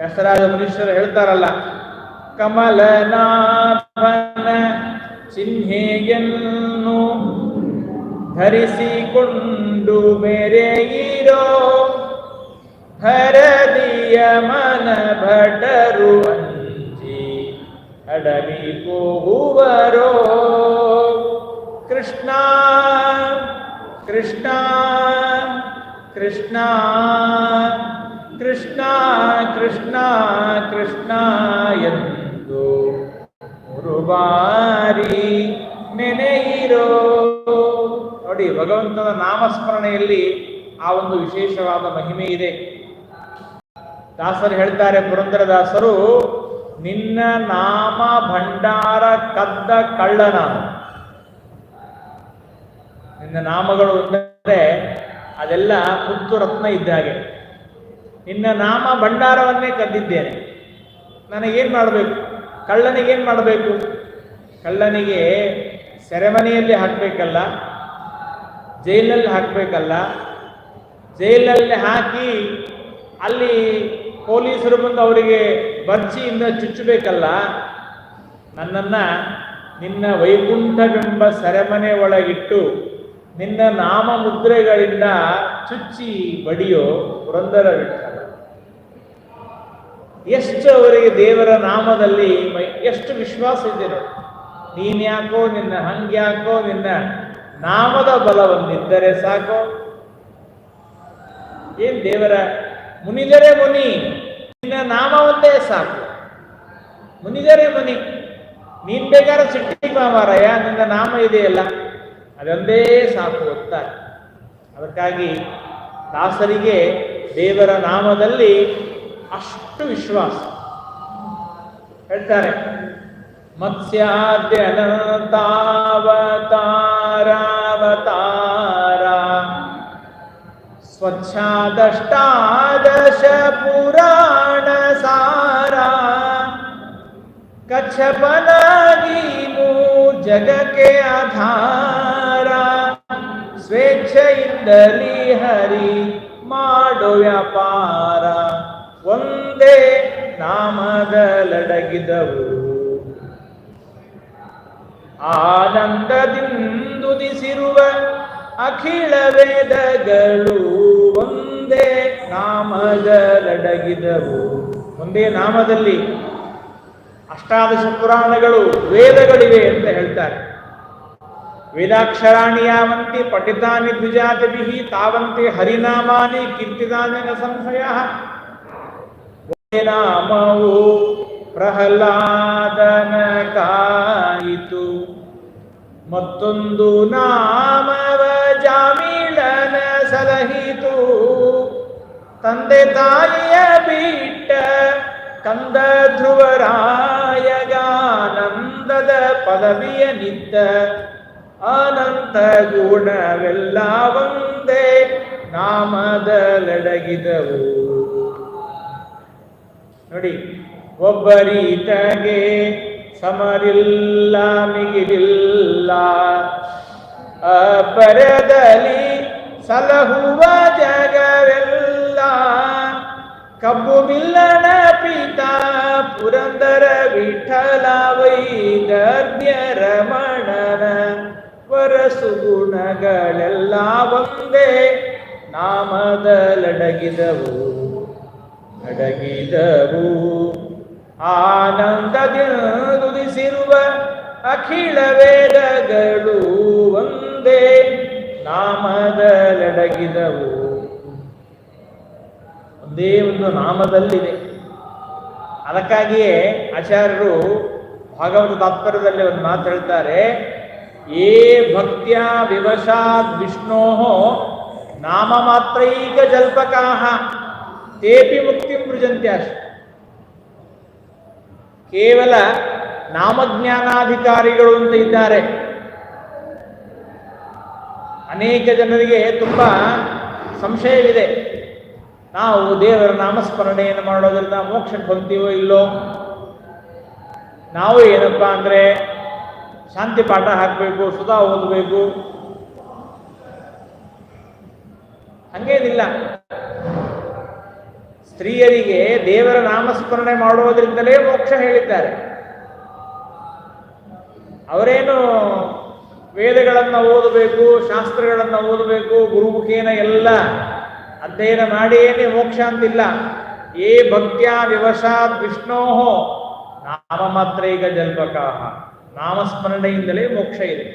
ವ್ಯಾಸರಾಜ ಮನುಷ್ಯರು ಹೇಳ್ತಾರಲ್ಲ, ಕಮಲನಾಭನ ಚಿಹ್ನೆಯನ್ನು ಧರಿಸಿಕೊಂಡು ಮೆರೆಯಿರೋ ಹರದಿಯ ಮನ ಭಟರು ಅಂಜಿ ಅಡವಿ ಹೋಗುವರೋ. ಕೃಷ್ಣ ಕೃಷ್ಣ ಕೃಷ್ಣ ಕೃಷ್ಣ ಕೃಷ್ಣ ಕೃಷ್ಣ ಎಂದು ಮೂರು ಬಾರಿ ನೆನೆಯಿರೋ. ನೋಡಿ, ಭಗವಂತನ ನಾಮಸ್ಮರಣೆಯಲ್ಲಿ ಆ ಒಂದು ವಿಶೇಷವಾದ ಮಹಿಮೆ ಇದೆ. ದಾಸರು ಹೇಳ್ತಾರೆ, ಪುರಂದರದಾಸರು, ನಿನ್ನ ನಾಮ ಭಂಡಾರ ಕದ್ದ ಕಳ್ಳನ. ನಿನ್ನ ನಾಮಗಳು ಅಂದರೆ ಅದೆಲ್ಲ ಮುತ್ತು ರತ್ನ ಇದ್ದ ಹಾಗೆ. ನಿನ್ನ ನಾಮ ಭಂಡಾರವನ್ನೇ ಕದ್ದಿದ್ದೇನೆ, ನನಗೇನು ಮಾಡಬೇಕು? ಕಳ್ಳನಿಗೇನು ಮಾಡಬೇಕು? ಕಳ್ಳನಿಗೆ ಸೆರೆಮನೆಯಲ್ಲಿ ಹಾಕಬೇಕಲ್ಲ, ಜೈಲಲ್ಲಿ ಹಾಕಬೇಕಲ್ಲ. ಜೈಲಲ್ಲಿ ಹಾಕಿ ಅಲ್ಲಿ ಪೊಲೀಸರು ಬಂದು ಅವರಿಗೆ ಬರ್ಚಿಯಿಂದ ಚುಚ್ಚಬೇಕಲ್ಲ. ನನ್ನನ್ನು ನಿನ್ನ ವೈಕುಂಠವೆಂಬ ಸೆರೆಮನೆ ಒಳಗಿಟ್ಟು ನಿನ್ನ ನಾಮ ಮುದ್ರೆಗಳಿಂದ ಚುಚ್ಚಿ ಬಡಿಯೋ ಪುರಂದರ ವಿಠಲ. ಎಷ್ಟು ಅವರಿಗೆ ದೇವರ ನಾಮದಲ್ಲಿ ಎಷ್ಟು ವಿಶ್ವಾಸ ಇದೆ ನೋಡಿ. ನೀನ್ಯಾಕೋ, ನಿನ್ನ ಹಂಗ್ಯಾಕೋ, ನಿನ್ನ ನಾಮದ ಬಲವನ್ನಿದ್ದರೆ ಸಾಕೋ. ಏನ್ ದೇವರ ಮುನಿದರೆ ಮುನಿ, ನಿನ್ನ ನಾಮ ಒಂದೇ ಸಾಕು. ಮುನಿದರೆ ಮುನಿ, ನೀನ್ ಬೇಕಾದ್ರೆ ಸಿಟ್ಟಿ ಮಾರಾಯ, ನಿನ್ನ ನಾಮ ಇದೆಯಲ್ಲ ಅದೊಂದೇ ಸಾಕು ಒತ್ತಾರೆ. ಅದಕ್ಕಾಗಿ ದಾಸರಿಗೆ ದೇವರ ನಾಮದಲ್ಲಿ ಅಷ್ಟು ವಿಶ್ವಾಸ. ಹೇಳ್ತಾರೆ, ಮತ್ಸ್ಯಾದ್ಯ ಅನಂತಾವತಾರಾವತಾರ ಸ್ವಚ್ಛಾದಷ್ಟಾದಶ ಪುರಾಣ ಸಾರ ಕಚ್ಚಪನಾಗೀನು ಜಗಕ್ಕೆ ಆಧಾರ ಸ್ವೇಚ್ಛೆಯಿಂದಲೀ ಹರಿ ಮಾಡೋ ವ್ಯಾಪಾರ ಒಂದೇ ನಾಮದಲಡಗಿದವು ಆನಂದದಿಂದುದಿಸಿರುವ ಅಖಿಳ ವೇದಗಳು ಒಂದೇ ನಾಮದಲಡಗಿದವು. ಒಂದೇ ನಾಮದಲ್ಲಿ ಅಷ್ಟಾದಶ ಪುರಾಣಗಳು ವೇದಗಳಿವೆ ಅಂತ ಹೇಳ್ತಾರೆ. ವೇದಾಕ್ಷರಾಣಿ ಯಾವಂತಿ ಪಠಿತಾನಿ ದ್ವಿಜಾತಿಭಿಃ ತಾವಂತೆ ಹರಿನಾಮಾನಿ ಕೀರ್ತಿತಾನಿ ನ ಸಂಶಯಃ. ಒಂದೇ ನಾಮವು ಪ್ರಹ್ಲಾದನ ಕಾಯಿತು, ಮತ್ತೊಂದು ನಾಮವ ಜಾಮೀಳನ ಸಲಹಿತು. ತಂದೆ ತಾಯಿಯ ಬಿಟ್ಟ ಕಂದ ಧ್ರುವರಾಯಗಾನಂದದ ಪದವಿಯ ನಿದ್ದ ಅನಂತ ಗುಣವೆಲ್ಲ ಒಂದೇ ನಾಮದಲಡಗಿದವು. ನೋಡಿ, ಒಬ್ಬರೀತಗೆ ಸಮರಿಲ್ಲ ಮಿಗಿಲಿಲ್ಲ, ಅಪರದಲ್ಲಿ ಸಲಹುವ ಜಗವೆಲ್ಲ. ಕಬ್ಬು ಬಿಲ್ಲನ ಪಿತ ಪುರಂದರ ವಿಠಲ ವೈದರ್ಭ್ಯ ರಮಣನ ವರಸುಗುಣಗಳೆಲ್ಲ ಒಂದೇ ನಾಮದಲಡಗಿದವು ಅಡಗಿದವು. ಆನಂದದಿಂದುದಿಸಿರುವ ಅಖಿಳ ವೇದಗಳು ಒಂದೇ ನಾಮದಲಡಗಿದವು. ಒಂದೇ ಒಂದು ನಾಮದಲ್ಲಿದೆ. ಅದಕ್ಕಾಗಿಯೇ ಆಚಾರ್ಯರು ಭಾಗವತ ತಾತ್ಪರ್ಯದಲ್ಲಿ ಒಂದು ಮಾತು ಹೇಳ್ತಾರೆ, ಯೇ ಭಕ್ತ್ಯ ವಿವಶಾದ್ ವಿಷ್ಣೋ ನಾಮ ಮಾತ್ರೈಕ ಜಲ್ಪಕಾಹ ತೇಪಿ ಮುಕ್ತಿ ಮೃಜಂತ್ಯಾಶ. ಕೇವಲ ನಾಮಜ್ಞಾನಾಧಿಕಾರಿಗಳು ಅಂತ ಇದ್ದಾರೆ. ಅನೇಕ ಜನರಿಗೆ ತುಂಬ ಸಂಶಯವಿದೆ, ನಾವು ದೇವರ ನಾಮಸ್ಮರಣೆಯನ್ನು ಮಾಡೋದ್ರಿಂದ ಮೋಕ್ಷಕ್ಕೆ ಹೊಂತೀವೋ ಇಲ್ಲೋ. ನಾವು ಏನಪ್ಪ ಅಂದರೆ ಶಾಂತಿ ಪಾಠ ಹಾಕಬೇಕು, ಸುಧಾ ಓದಬೇಕು, ಹಂಗೇನಿಲ್ಲ. ಸ್ತ್ರೀಯರಿಗೆ ದೇವರ ನಾಮಸ್ಮರಣೆ ಮಾಡುವುದರಿಂದಲೇ ಮೋಕ್ಷ ಹೇಳಿದ್ದಾರೆ. ಅವರೇನು ವೇದಗಳನ್ನು ಓದಬೇಕು, ಶಾಸ್ತ್ರಗಳನ್ನು ಓದಬೇಕು, ಗುರುಮುಖೇನ ಎಲ್ಲ ಅಧ್ಯಯನ ಮಾಡಿ ಏನೇ ಮೋಕ್ಷ ಅಂತಿಲ್ಲ. ಏ ಭಕ್ತ್ಯಾ ವಿವಶಾತ್ ವಿಷ್ಣೋಹೋ ನಾಮ ಮಾತ್ರ ಈಗ ಜಲ್ಪಕಾಹ, ನಾಮಸ್ಮರಣೆಯಿಂದಲೇ ಮೋಕ್ಷ ಇದೆ.